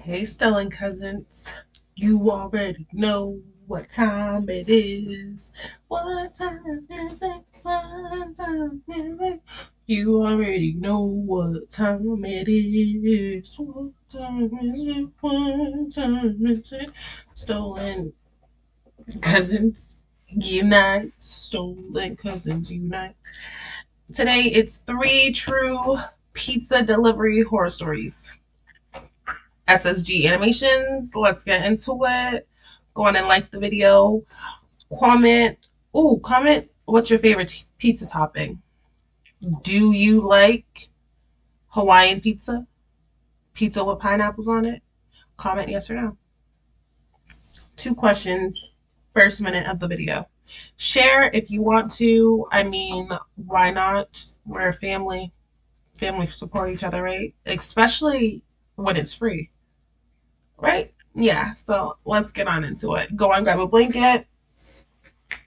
Hey, Stellan cousins. You already know what time it is. What time is it? What time is it? You already know what time it is. What time is it? What time is it? Stolen cousins unite. Stolen cousins unite. Today it's three true pizza delivery horror stories. SSG Animations. Let's get into it. Go on and like the video. Comment. Comment what's your favorite pizza topping? Do you like Hawaiian pizza? Pizza with pineapples on it? Comment yes or no. 2 questions. First minute of the video. Share if you want to. I mean, why not? We're a family. Family support each other, right? Especially when it's free. Right? Yeah, so let's get on into it. Go on, grab a blanket.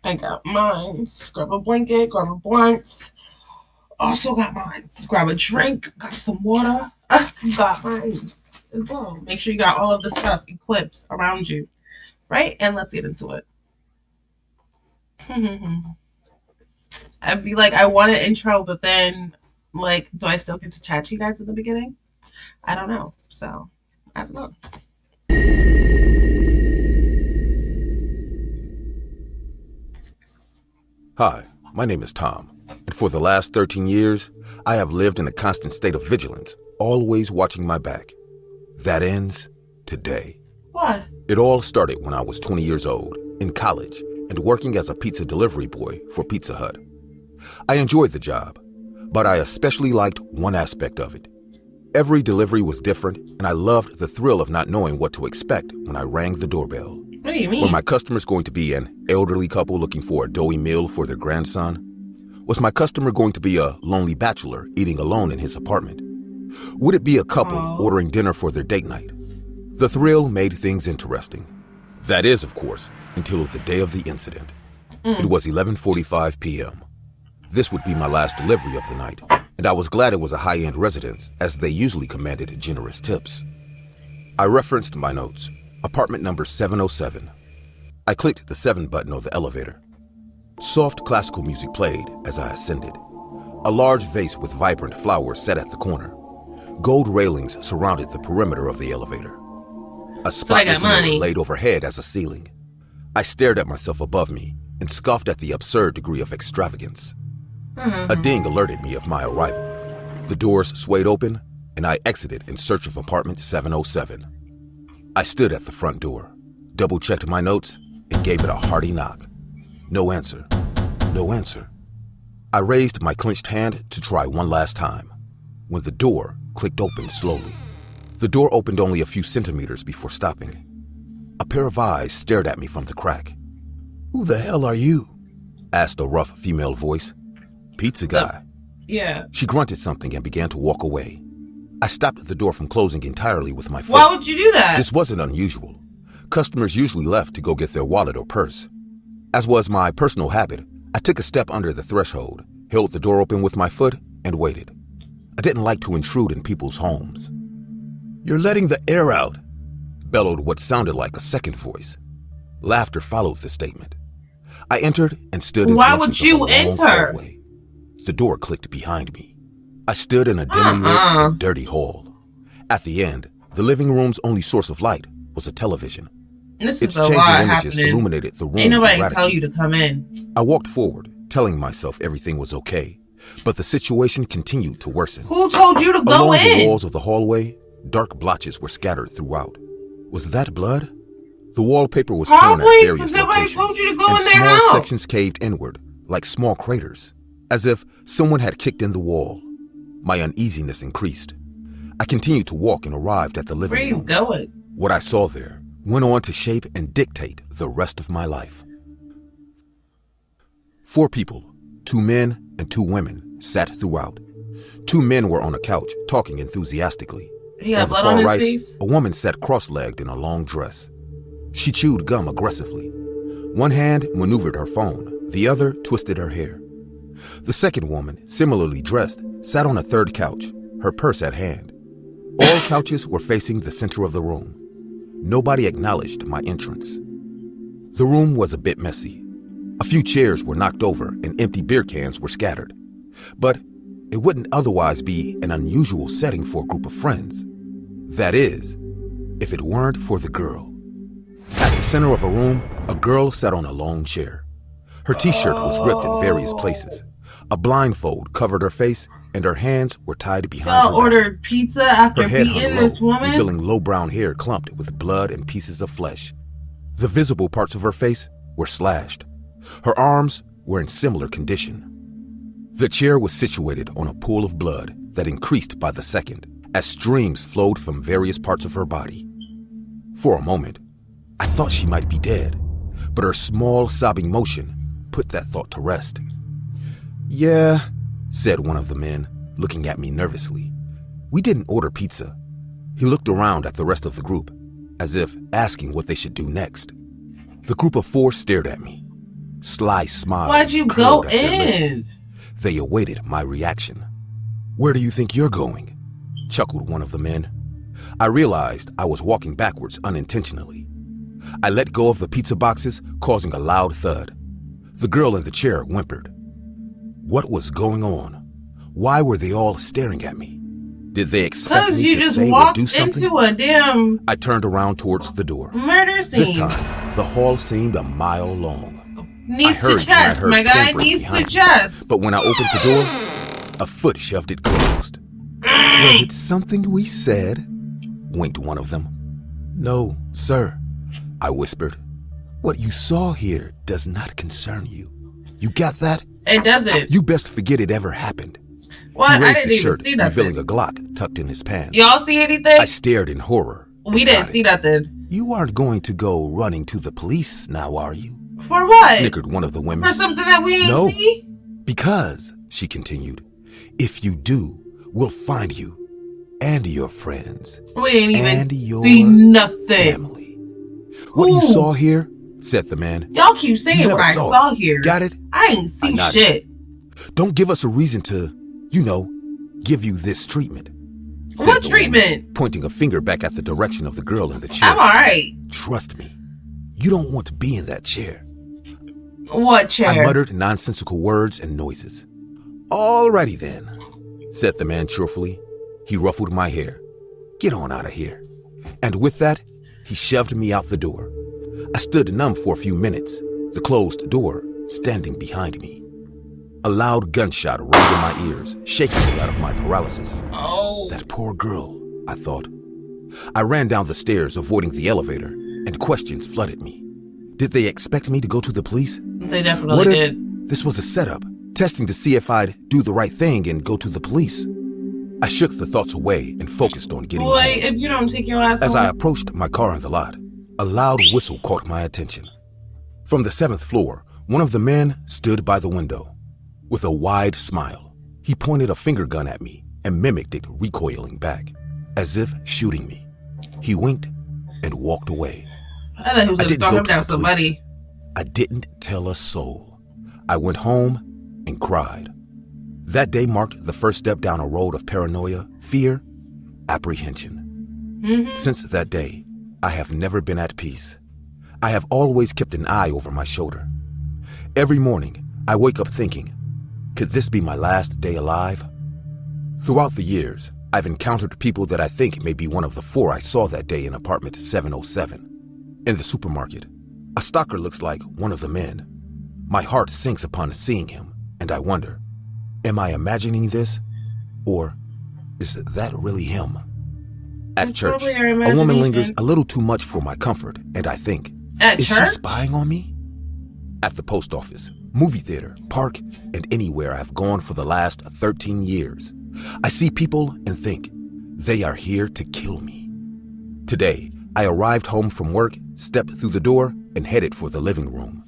I got mine. Grab a blanket, grab a blunt. Also got mine. Grab a drink, got some water. Got mine as well. Make sure you got all of the stuff equipped around you. Right? And let's get into it. I'd be like, I want an intro, but then, like, do I still get to chat to you guys in the beginning? I don't know. So, I don't know. Hi, my name is Tom, and for the last 13 years, I have lived in a constant state of vigilance, always watching my back. That ends today. What? It all started when I was 20 years old, in college, and working as a pizza delivery boy for Pizza Hut. I enjoyed the job, but I especially liked one aspect of it. Every delivery was different, and I loved the thrill of not knowing what to expect when I rang the doorbell. What do you mean? Were my customers going to be an elderly couple looking for a doughy meal for their grandson? Was my customer going to be a lonely bachelor eating alone in his apartment? Would it be a couple ordering dinner for their date night? The thrill made things interesting. That is, of course, until the day of the incident. It was 11:45 p.m. This would be my last delivery of the night, and I was glad it was a high-end residence, as they usually commanded generous tips. I referenced my notes. Apartment number 707. I clicked the 7 button on the elevator. Soft classical music played as I ascended. A large vase with vibrant flowers sat at the corner. Gold railings surrounded the perimeter of the elevator. A spotless mirror laid overhead as a ceiling. I stared at myself above me and scoffed at the absurd degree of extravagance. A ding alerted me of my arrival. The doors swayed open, and I exited in search of apartment 707. I stood at the front door, double-checked my notes, and gave it a hearty knock. No answer. No answer. I raised my clenched hand to try one last time, when the door clicked open slowly. The door opened only a few centimeters before stopping. A pair of eyes stared at me from the crack. "Who the hell are you?" asked a rough female voice. "Pizza guy." Yeah. She grunted something and began to walk away. I stopped the door from closing entirely with my foot. Why would you do that? This wasn't unusual. Customers usually left to go get their wallet or purse. As was my personal habit, I took a step under the threshold, held the door open with my foot, and waited. I didn't like to intrude in people's homes. "You're letting the air out," bellowed what sounded like a second voice. Laughter followed the statement. I entered and stood in the entrance of a long hallway. The door clicked behind me. I stood in a dimly lit and dirty hall. At the end, the living room's only source of light was a television. This Its is a changing lot images happening. illuminated the room. Ain't nobody erratically. tell you to come in. I walked forward, telling myself everything was okay, but the situation continued to worsen. Who told you to go Along the in? walls of the hallway, dark blotches were scattered throughout. Was that blood? The wallpaper was torn Probably, at various because nobody locations, told you to go and in their small house. sections caved inward, like small craters, as if someone had kicked in the wall. My uneasiness increased. I continued to walk and arrived at the living Where you room. going? What I saw there went on to shape and dictate the rest of my life. 4 people, 2 men and 2 women, sat throughout. 2 men were on a couch, talking enthusiastically. He got On the blood far on his right, face? a woman sat cross-legged in a long dress. She chewed gum aggressively. One hand maneuvered her phone, the other twisted her hair. The second woman, similarly dressed, sat on a third couch, her purse at hand. All couches were facing the center of the room. Nobody acknowledged my entrance. The room was a bit messy. A few chairs were knocked over and empty beer cans were scattered. But it wouldn't otherwise be an unusual setting for a group of friends. That is, if it weren't for the girl. At the center of a room, a girl sat on a long chair. Her t-shirt was ripped in various places. A blindfold covered her face, and her hands were tied behind her back. Y'all ordered pizza after Her head beating hung this low, woman? revealing low brown hair clumped with blood and pieces of flesh. The visible parts of her face were slashed. Her arms were in similar condition. The chair was situated on a pool of blood that increased by the second as streams flowed from various parts of her body. For a moment, I thought she might be dead, but her small sobbing motion put that thought to rest. "Yeah," said one of the men, looking at me nervously. "We didn't order pizza." He looked around at the rest of the group, as if asking what they should do next. The group of four stared at me. Sly smiles. Why'd you go in? They awaited my reaction. "Where do you think you're going?" chuckled one of the men. I realized I was walking backwards unintentionally. I let go of the pizza boxes, causing a loud thud. The girl in the chair whimpered. What was going on? Why were they all staring at me? Did they expect me to say or do something? Into a damn I turned around towards the door. murder scene. This time, the hall seemed a mile long. Knees to chest, my guy. Knees to chest. But when I opened the door, a foot shoved it closed. Was it something we said? Winked one of them. No, sir, I whispered. What you saw here does not concern you. You got that? It doesn't. You best forget it ever happened. What? He raised I didn't his even shirt, see nothing. revealing a Glock tucked in his pants. Y'all see anything? I stared in horror. We didn't see nothing. You aren't going to go running to the police now, are you? For what? Snickered one of the women. For something that we ain't No. see? Because, she continued, if you do, we'll find you and your friends We ain't even and your see nothing. family. What you Ooh. saw here, said the man. Y'all keep saying You what never I saw saw it. here. Got it? I ain't see nodded. shit. Don't give us a reason to, give you this treatment. said What the woman, treatment? pointing a finger back at the direction of the girl in the chair. I'm alright. Trust me, you don't want to be in that chair. What chair? I muttered nonsensical words and noises. Alrighty then, said the man cheerfully. He ruffled my hair. Get on out of here. And with that, he shoved me out the door. I stood numb for a few minutes, the closed door standing behind me. A loud gunshot rang in my ears, shaking me out of my paralysis. Oh. That poor girl, I thought. I ran down the stairs, avoiding the elevator, and questions flooded me. Did they expect me to go to the police? They definitely What if did. this was a setup, testing to see if I'd do the right thing and go to the police? I shook the thoughts away and focused on getting Boy, home. if you don't take your ass As home. I approached my car in the lot, a loud whistle caught my attention. From the 7th floor, one of the men stood by the window. With a wide smile, he pointed a finger gun at me and mimicked it recoiling back, as if shooting me. He winked and walked away. I thought he was going to didn't throw go him to down the somebody. police. I didn't tell a soul. I went home and cried. That day marked the first step down a road of paranoia, fear, apprehension. Mm-hmm. Since that day, I have never been at peace. I have always kept an eye over my shoulder. Every morning, I wake up thinking, could this be my last day alive? Throughout the years, I've encountered people that I think may be one of the 4 I saw that day in apartment 707. In the supermarket, a stalker looks like one of the men. My heart sinks upon seeing him, and I wonder, am I imagining this, or is that really him? At It's church, probably your a woman imagination. lingers a little too much for my comfort, and I think, At is church? she spying on me? At the post office, movie theater, park, and anywhere I've gone for the last 13 years, I see people and think, they are here to kill me. Today, I arrived home from work, stepped through the door, and headed for the living room.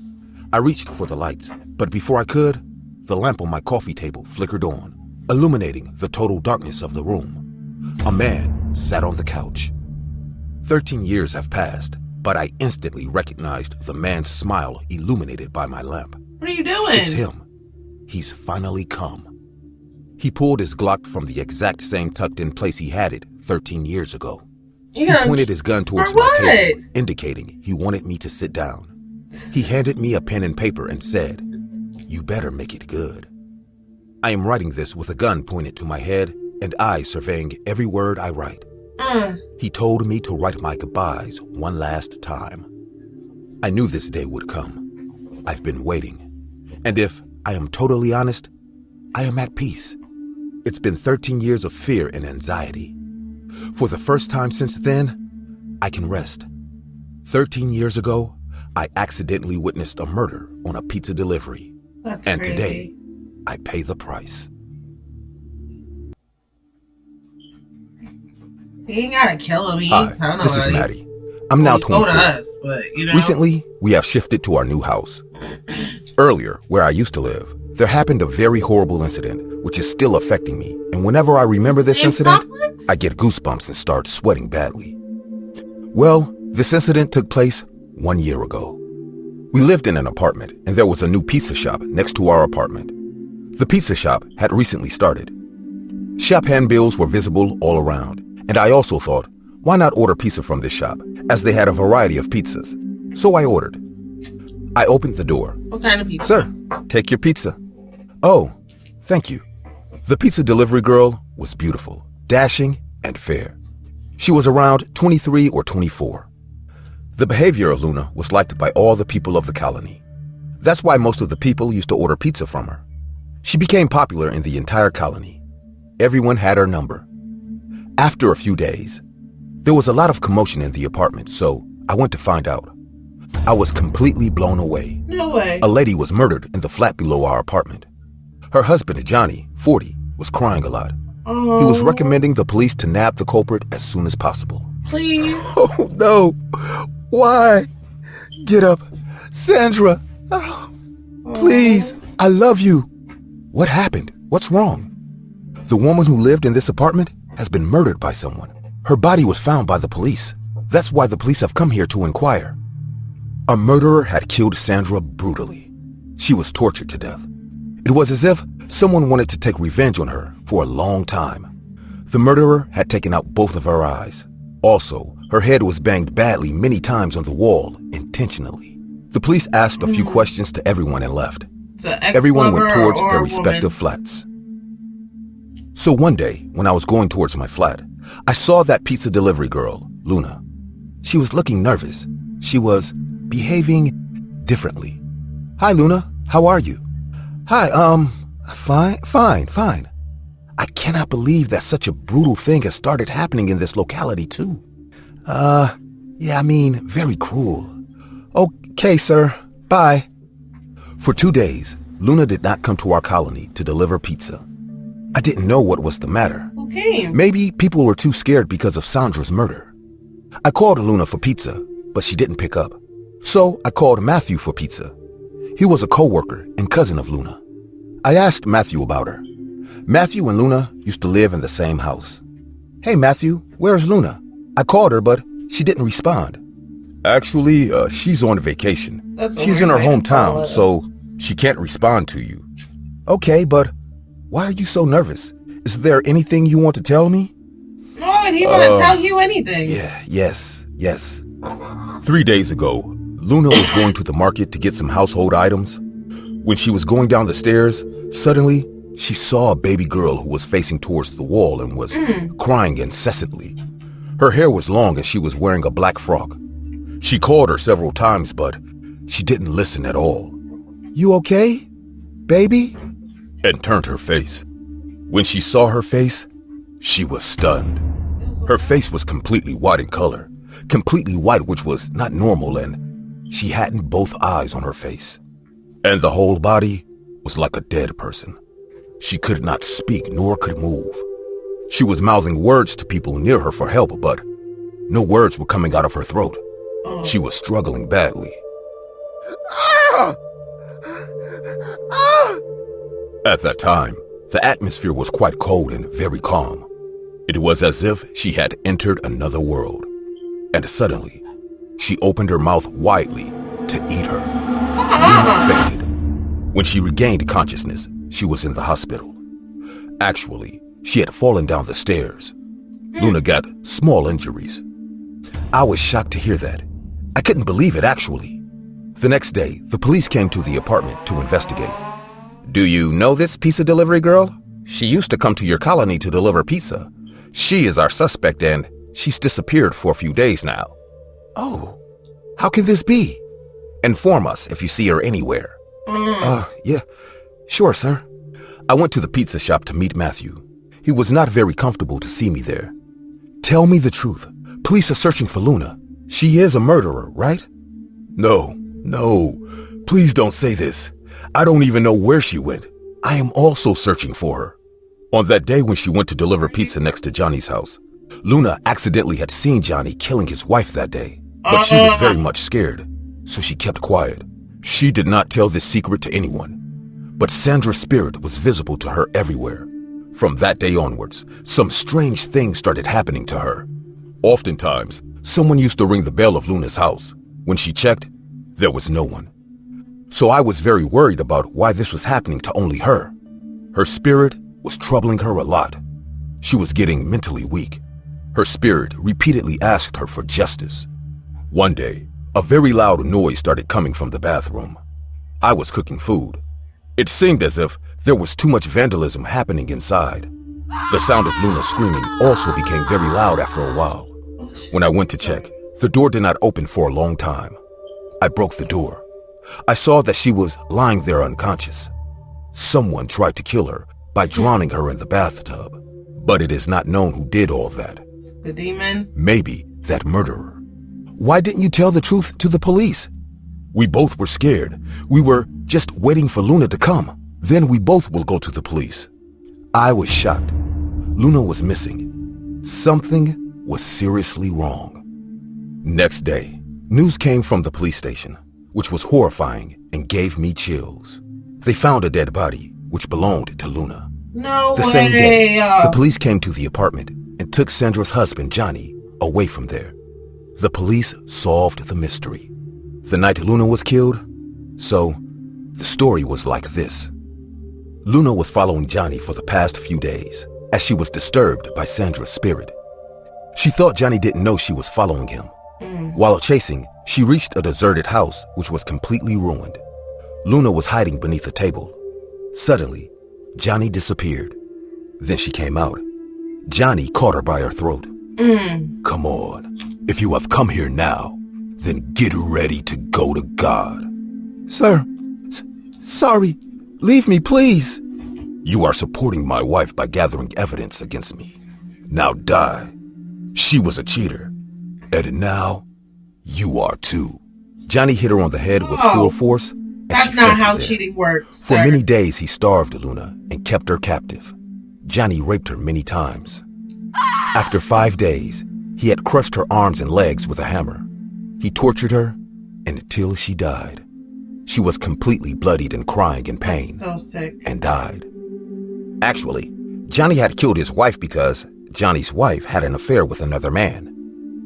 I reached for the lights, but before I could, the lamp on my coffee table flickered on, illuminating the total darkness of the room. A man sat on the couch. 13 years have passed, but I instantly recognized the man's smile illuminated by my lamp. What are you doing? It's him. He's finally come. He pulled his Glock from the exact same tucked-in place he had it 13 years ago. He pointed his gun towards my table, indicating he wanted me to sit down. He handed me a pen and paper and said, "You better make it good." I am writing this with a gun pointed to my head and eyes surveying every word I write. He told me to write my goodbyes one last time. I knew this day would come. I've been waiting. And if I am totally honest, I am at peace. It's been 13 years of fear and anxiety. For the first time since then, I can rest. 13 years ago, I accidentally witnessed a murder on a pizza delivery. That's and crazy. Today, I pay the price. He ain't gotta kill him. He Hi, ain't tell this is nobody. Maddie. I'm now Well, he told 24. us, but you know. Recently, we have shifted to our new house. Earlier, where I used to live, there happened a very horrible incident, which is still affecting me. And whenever I remember this incident, complex? I get goosebumps and start sweating badly. Well, this incident took place 1 year ago. We lived in an apartment, and there was a new pizza shop next to our apartment. The pizza shop had recently started. Shop handbills were visible all around, and I also thought, why not order pizza from this shop, as they had a variety of pizzas. So I ordered. I opened the door. What kind of pizza? "Sir, take your pizza." "Oh, thank you." The pizza delivery girl was beautiful, dashing, and fair. She was around 23 or 24. The behavior of Luna was liked by all the people of the colony. That's why most of the people used to order pizza from her. She became popular in the entire colony. Everyone had her number. After a few days, there was a lot of commotion in the apartment, so I went to find out. I was completely blown away. No way. A lady was murdered in the flat below our apartment. Her husband, Johnny, 40, was crying a lot. He was recommending the police to nab the culprit as soon as possible. Please. Oh, no. Why? Get up. Sandra. Oh, please. I love you. What happened? What's wrong? The woman who lived in this apartment has been murdered by someone. Her body was found by the police. That's why the police have come here to inquire. A murderer had killed Sandra brutally. She was tortured to death. It was as if someone wanted to take revenge on her for a long time. The murderer had taken out both of her eyes. Also, her head was banged badly many times on the wall, intentionally. The police asked a few questions to everyone and left. Everyone went towards their respective flats. So one day, when I was going towards my flat, I saw that pizza delivery girl, Luna. She was looking nervous. She was behaving differently. "Hi, Luna. How are you?" "Hi, fine. I cannot believe that such a brutal thing has started happening in this locality, too. Very cruel. Okay, sir. Bye." For 2 days, Luna did not come to our colony to deliver pizza. I didn't know what was the matter. Who came? Maybe people were too scared because of Sandra's murder. I called Luna for pizza, but she didn't pick up. So I called Matthew for pizza. He was a co-worker and cousin of Luna. I asked Matthew about her. Matthew and Luna used to live in the same house. "Hey Matthew, where's Luna? I called her, but she didn't respond." "Actually, she's on vacation. She's in her hometown, so she can't respond to you." "Okay, but why are you so nervous? Is there anything you want to tell me?" Oh, and he want to tell you anything. Yes. 3 days ago, Luna was going to the market to get some household items. When she was going down the stairs, suddenly she saw a baby girl who was facing towards the wall and was crying incessantly. Her hair was long and she was wearing a black frock. She called her several times, but she didn't listen at all. "You okay, baby?" And turned her face. When she saw her face, she was stunned. Her face was completely white in color, completely white, which was not normal, and she hadn't both eyes on her face. And the whole body was like a dead person. She could not speak nor could move. She was mouthing words to people near her for help, but no words were coming out of her throat. She was struggling badly. At that time, the atmosphere was quite cold and very calm. It was as if she had entered another world. And suddenly, she opened her mouth widely to eat her. Luna fainted. When she regained consciousness, she was in the hospital. Actually, she had fallen down the stairs. Luna got small injuries. I was shocked to hear that. I couldn't believe it, actually. The next day, the police came to the apartment to investigate. Do you know this pizza delivery girl? She used to come to your colony to deliver pizza. She is our suspect and she's disappeared for a few days now. Oh, how can this be? Inform us if you see her anywhere. Yeah, sure, sir. I went to the pizza shop to meet Matthew. He was not very comfortable to see me there. Tell me the truth. Police are searching for Luna. She is a murderer, right? No. Please don't say this. I don't even know where she went. I am also searching for her. On that day when she went to deliver pizza next to Johnny's house, Luna accidentally had seen Johnny killing his wife that day, but she was very much scared, so she kept quiet. She did not tell this secret to anyone, but Sandra's spirit was visible to her everywhere. From that day onwards, some strange things started happening to her. Oftentimes, someone used to ring the bell of Luna's house. When she checked, there was no one. So I was very worried about why this was happening to only her. Her spirit was troubling her a lot. She was getting mentally weak. Her spirit repeatedly asked her for justice. One day, a very loud noise started coming from the bathroom. I was cooking food. It seemed as if there was too much vandalism happening inside. The sound of Luna screaming also became very loud after a while. When I went to check, the door did not open for a long time. I broke the door. I saw that she was lying there unconscious. Someone tried to kill her by drowning her in the bathtub, but it is not known who did all that. The demon? Maybe that murderer. Why didn't you tell the truth to the police? We both were scared. We were just waiting for Luna to come. Then we both will go to the police. I was shocked. Luna was missing. Something was seriously wrong. Next day, news came from the police station, which was horrifying and gave me chills. They found a dead body, which belonged to Luna. No way. The same day, the police came to the apartment and took Sandra's husband, Johnny, away from there. The police solved the mystery. The night Luna was killed, so the story was like this. Luna was following Johnny for the past few days, as she was disturbed by Sandra's spirit. She thought Johnny didn't know she was following him. While chasing, she reached a deserted house which was completely ruined. Luna was hiding beneath a table. Suddenly, Johnny disappeared. Then she came out. Johnny caught her by her throat. Come on, if you have come here now, then get ready to go to God. Sir, sorry, leave me, please. You are supporting my wife by gathering evidence against me. Now die. She was a cheater. And now, you are too. Johnny hit her on the head with full force. That's not how cheating works, For many days, he starved Luna and kept her captive. Johnny raped her many times. After 5 days, he had crushed her arms and legs with a hammer. He tortured her until she died. She was completely bloodied and crying in pain. So sick. And died. Actually, Johnny had killed his wife because Johnny's wife had an affair with another man.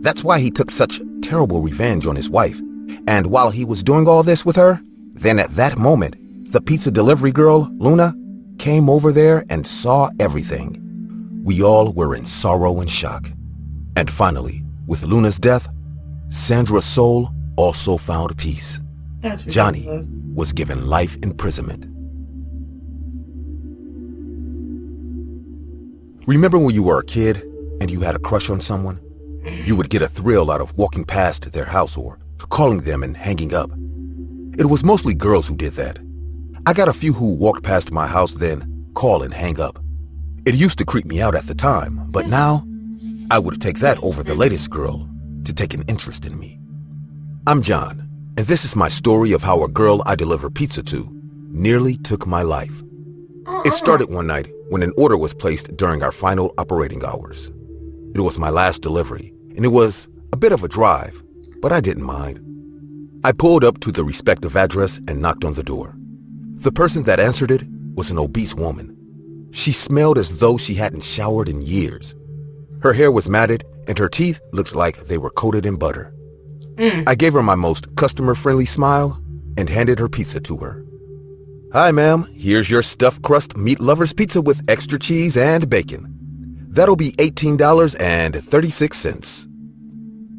That's why he took such terrible revenge on his wife. And while he was doing all this with her, then at that moment, the pizza delivery girl, Luna, came over there and saw everything. We all were in sorrow and shock. And finally, with Luna's death, Sandra's soul also found peace. Johnny was given life imprisonment. Remember when you were a kid and you had a crush on someone? You would get a thrill out of walking past their house or calling them and hanging up. It was mostly girls who did that. I got a few who walked past my house then call and hang up. It used to creep me out at the time, but now I would take that over the latest girl to take an interest in me. I'm John, and this is my story of how a girl I deliver pizza to nearly took my life. It started one night when an order was placed during our final operating hours. It was my last delivery, and it was a bit of a drive, but I didn't mind. I pulled up to the respective address and knocked on the door. The person that answered it was an obese woman. She smelled as though she hadn't showered in years. Her hair was matted, and her teeth looked like they were coated in butter. I gave her my most customer-friendly smile and handed her pizza to her. Hi, ma'am. Here's your stuffed crust meat lovers pizza with extra cheese and bacon. That'll be $18.36.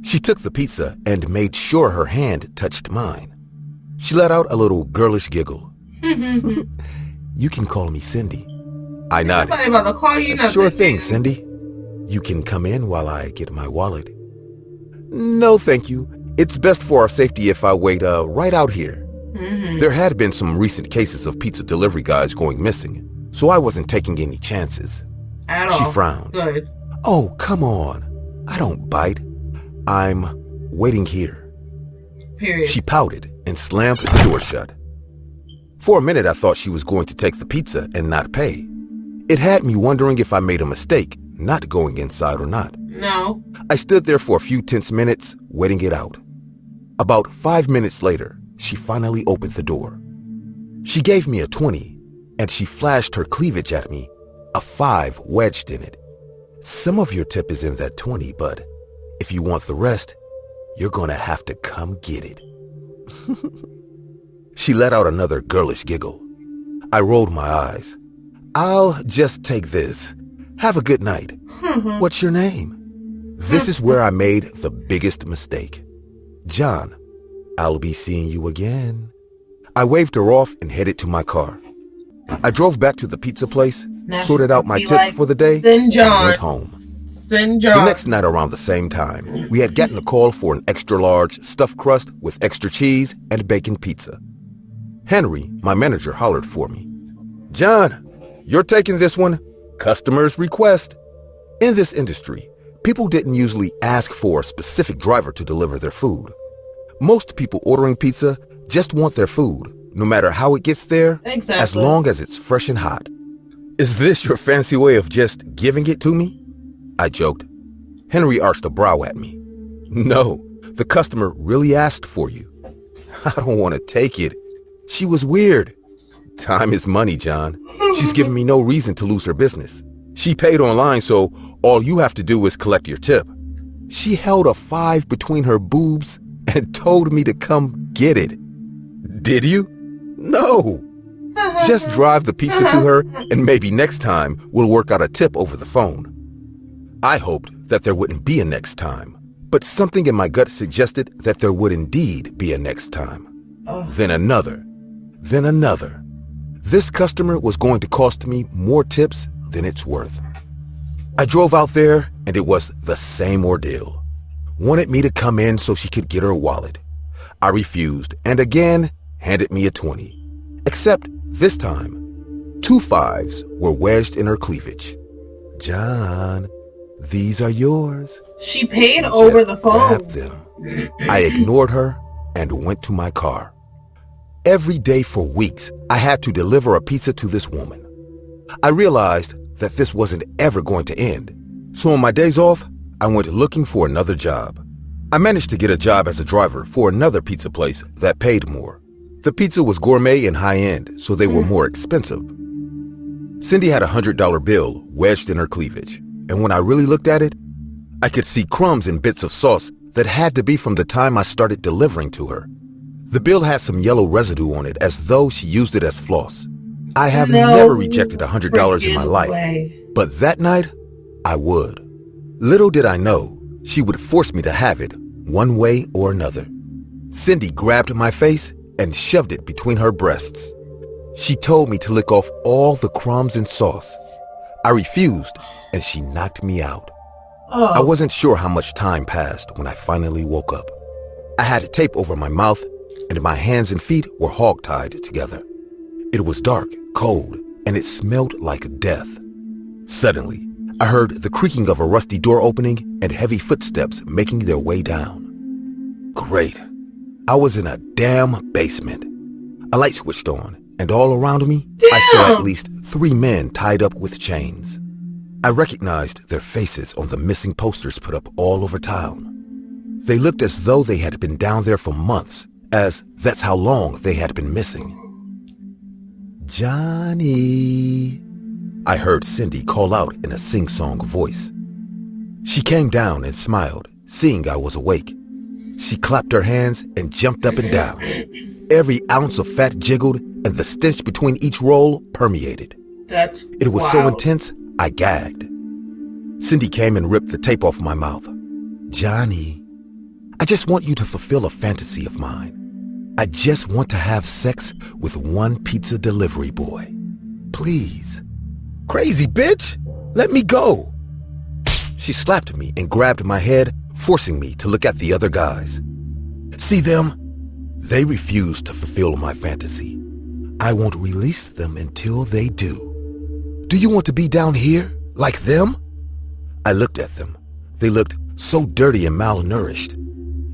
She took the pizza and made sure her hand touched mine. She let out a little girlish giggle. You can call me Cindy. I nodded. I'm about to call you nothing. Sure thing, Cindy. You can come in while I get my wallet. No, thank you. It's best for our safety if I wait right out here. There had been some recent cases of pizza delivery guys going missing, so I wasn't taking any chances. At all. She frowned. Good. Oh, come on. I don't bite. I'm waiting here. Period. She pouted and slammed the door shut. For a minute, I thought she was going to take the pizza and not pay. It had me wondering if I made a mistake, not going inside or not. No. I stood there for a few tense minutes, waiting it out. About 5 minutes later, she finally opened the door. She gave me a 20, and she flashed her cleavage at me, a 5 wedged in it. Some of your tip is in that 20, but if you want the rest, you're gonna have to come get it. She let out another girlish giggle. I rolled my eyes. I'll just take this. Have a good night. What's your name? This is where I made the biggest mistake. John, I'll be seeing you again. I waved her off and headed to my car. I drove back to the pizza place, sorted out my tips for the day, and went home. The next night around the same time, we had gotten a call for an extra large stuffed crust with extra cheese and bacon pizza. Henry, my manager, hollered for me. John, you're taking this one. Customer's request. In this industry, people didn't usually ask for a specific driver to deliver their food. Most people ordering pizza just want their food, no matter how it gets there, as long as it's fresh and hot. Is this your fancy way of just giving it to me? I joked. Henry arched a brow at me. No, the customer really asked for you. I don't want to take it. She was weird. Time is money, John. She's given me no reason to lose her business. She paid online, so all you have to do is collect your tip. She held a 5 between her boobs and told me to come get it. Did you? No. Just drive the pizza to her, and maybe next time we'll work out a tip over the phone. I hoped that there wouldn't be a next time, but something in my gut suggested that there would indeed be a next time. Then another. Then another. This customer was going to cost me more tips than it's worth. I drove out there, and it was the same ordeal. Wanted me to come in so she could get her wallet. I refused, and again handed me a 20. Except this time, 2 5s were wedged in her cleavage. John, these are yours. She paid over the phone. Grabbed them. I ignored her and went to my car. Every day for weeks, I had to deliver a pizza to this woman. I realized that this wasn't ever going to end. So on my days off, I went looking for another job. I managed to get a job as a driver for another pizza place that paid more. The pizza was gourmet and high-end, so they were more expensive. Cindy had a $100 bill wedged in her cleavage, and when I really looked at it, I could see crumbs and bits of sauce that had to be from the time I started delivering to her. The bill had some yellow residue on it as though she used it as floss. I have never rejected $100 in my life, but that night, I would. Little did I know, she would force me to have it, one way or another. Cindy grabbed my face and shoved it between her breasts. She told me to lick off all the crumbs and sauce. I refused, and she knocked me out. I wasn't sure how much time passed when I finally woke up. I had tape over my mouth, and my hands and feet were hog-tied together. It was dark, cold, and it smelled like death. Suddenly, I heard the creaking of a rusty door opening and heavy footsteps making their way down. Great. I was in a damn basement. A light switched on, and all around me, I saw at least 3 men tied up with chains. I recognized their faces on the missing posters put up all over town. They looked as though they had been down there for months, as that's how long they had been missing. Johnny, I heard Cindy call out in a sing-song voice. She came down and smiled, seeing I was awake. She clapped her hands and jumped up and down. Every ounce of fat jiggled, and the stench between each roll permeated. That's It was so wild. intense, I gagged. Cindy came and ripped the tape off my mouth. Johnny, I just want you to fulfill a fantasy of mine. I just want to have sex with one pizza delivery boy. Please. Crazy bitch! Let me go! She slapped me and grabbed my head, forcing me to look at the other guys. See them? They refuse to fulfill my fantasy. I won't release them until they do. Do you want to be down here, like them? I looked at them. They looked so dirty and malnourished.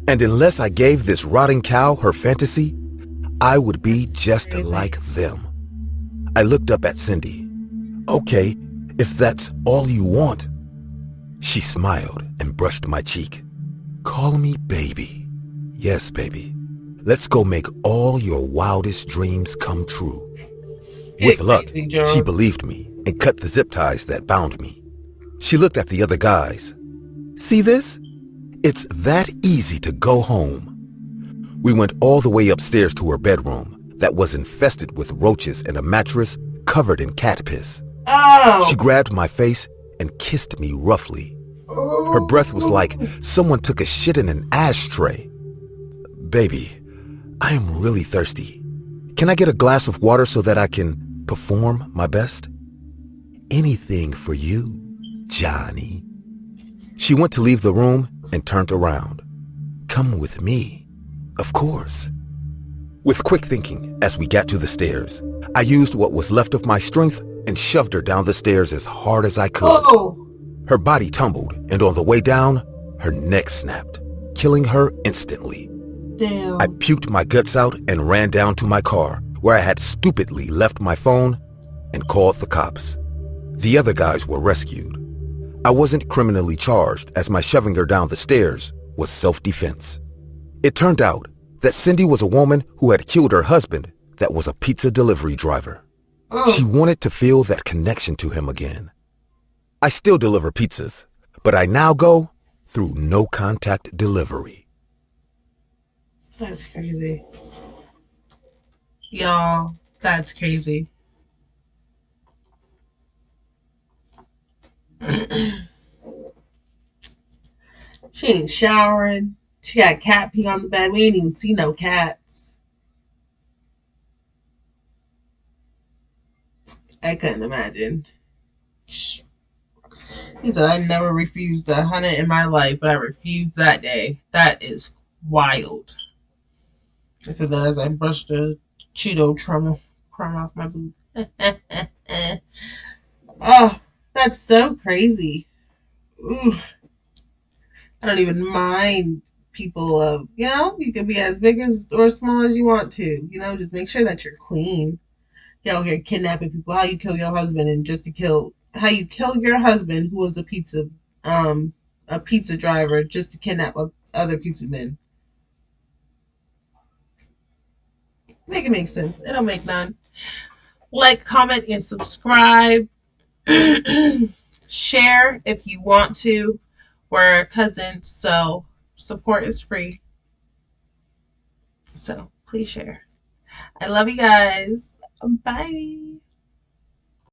And unless I gave this rotting cow her fantasy, I would be just Crazy. like them. I looked up at Cindy. Okay, if that's all you want. She smiled and brushed my cheek. Call me baby. Yes, baby. Let's go make all your wildest dreams come true. With luck, Crazy Joe. she believed me and cut the zip ties that bound me. She looked at the other guys. See this? It's that easy to go home. We went all the way upstairs to her bedroom that was infested with roaches and a mattress covered in cat piss. Oh. She grabbed my face and kissed me roughly. Her breath was like someone took a shit in an ashtray. Baby, I am really thirsty. Can I get a glass of water so that I can perform my best? Anything for you, Johnny. She went to leave the room and turned around. Come with me, of course. With quick thinking, as we got to the stairs, I used what was left of my strength and shoved her down the stairs as hard as I could. Oh. Her body tumbled, and on the way down, her neck snapped, killing her instantly. Damn. I puked my guts out and ran down to my car, where I had stupidly left my phone, and called the cops. The other guys were rescued. I wasn't criminally charged, as my shoving her down the stairs was self-defense. It turned out that Cindy was a woman who had killed her husband that was a pizza delivery driver. Oh. She wanted to feel that connection to him again. I still deliver pizzas, but I now go through no-contact delivery. That's crazy. Y'all, that's crazy. She ain't showering. She got cat pee on the bed. We ain't even see no cats. I couldn't imagine. He said, I never refused a hunted in my life, but I refused that day. That is wild. I said that as I brushed a Cheeto crumb off my boob. Oh, that's so crazy. Ooh. I don't even mind people of, you can be as big as or small as you want to. Just make sure that you're clean. You're kidnapping people. How you kill your husband and how you kill your husband who was a pizza driver just to kidnap other pizza men. Make it make sense. It don't make none. Like, comment, and subscribe. Share if you want to. We're cousins, so support is free. So please share. I love you guys. Bye.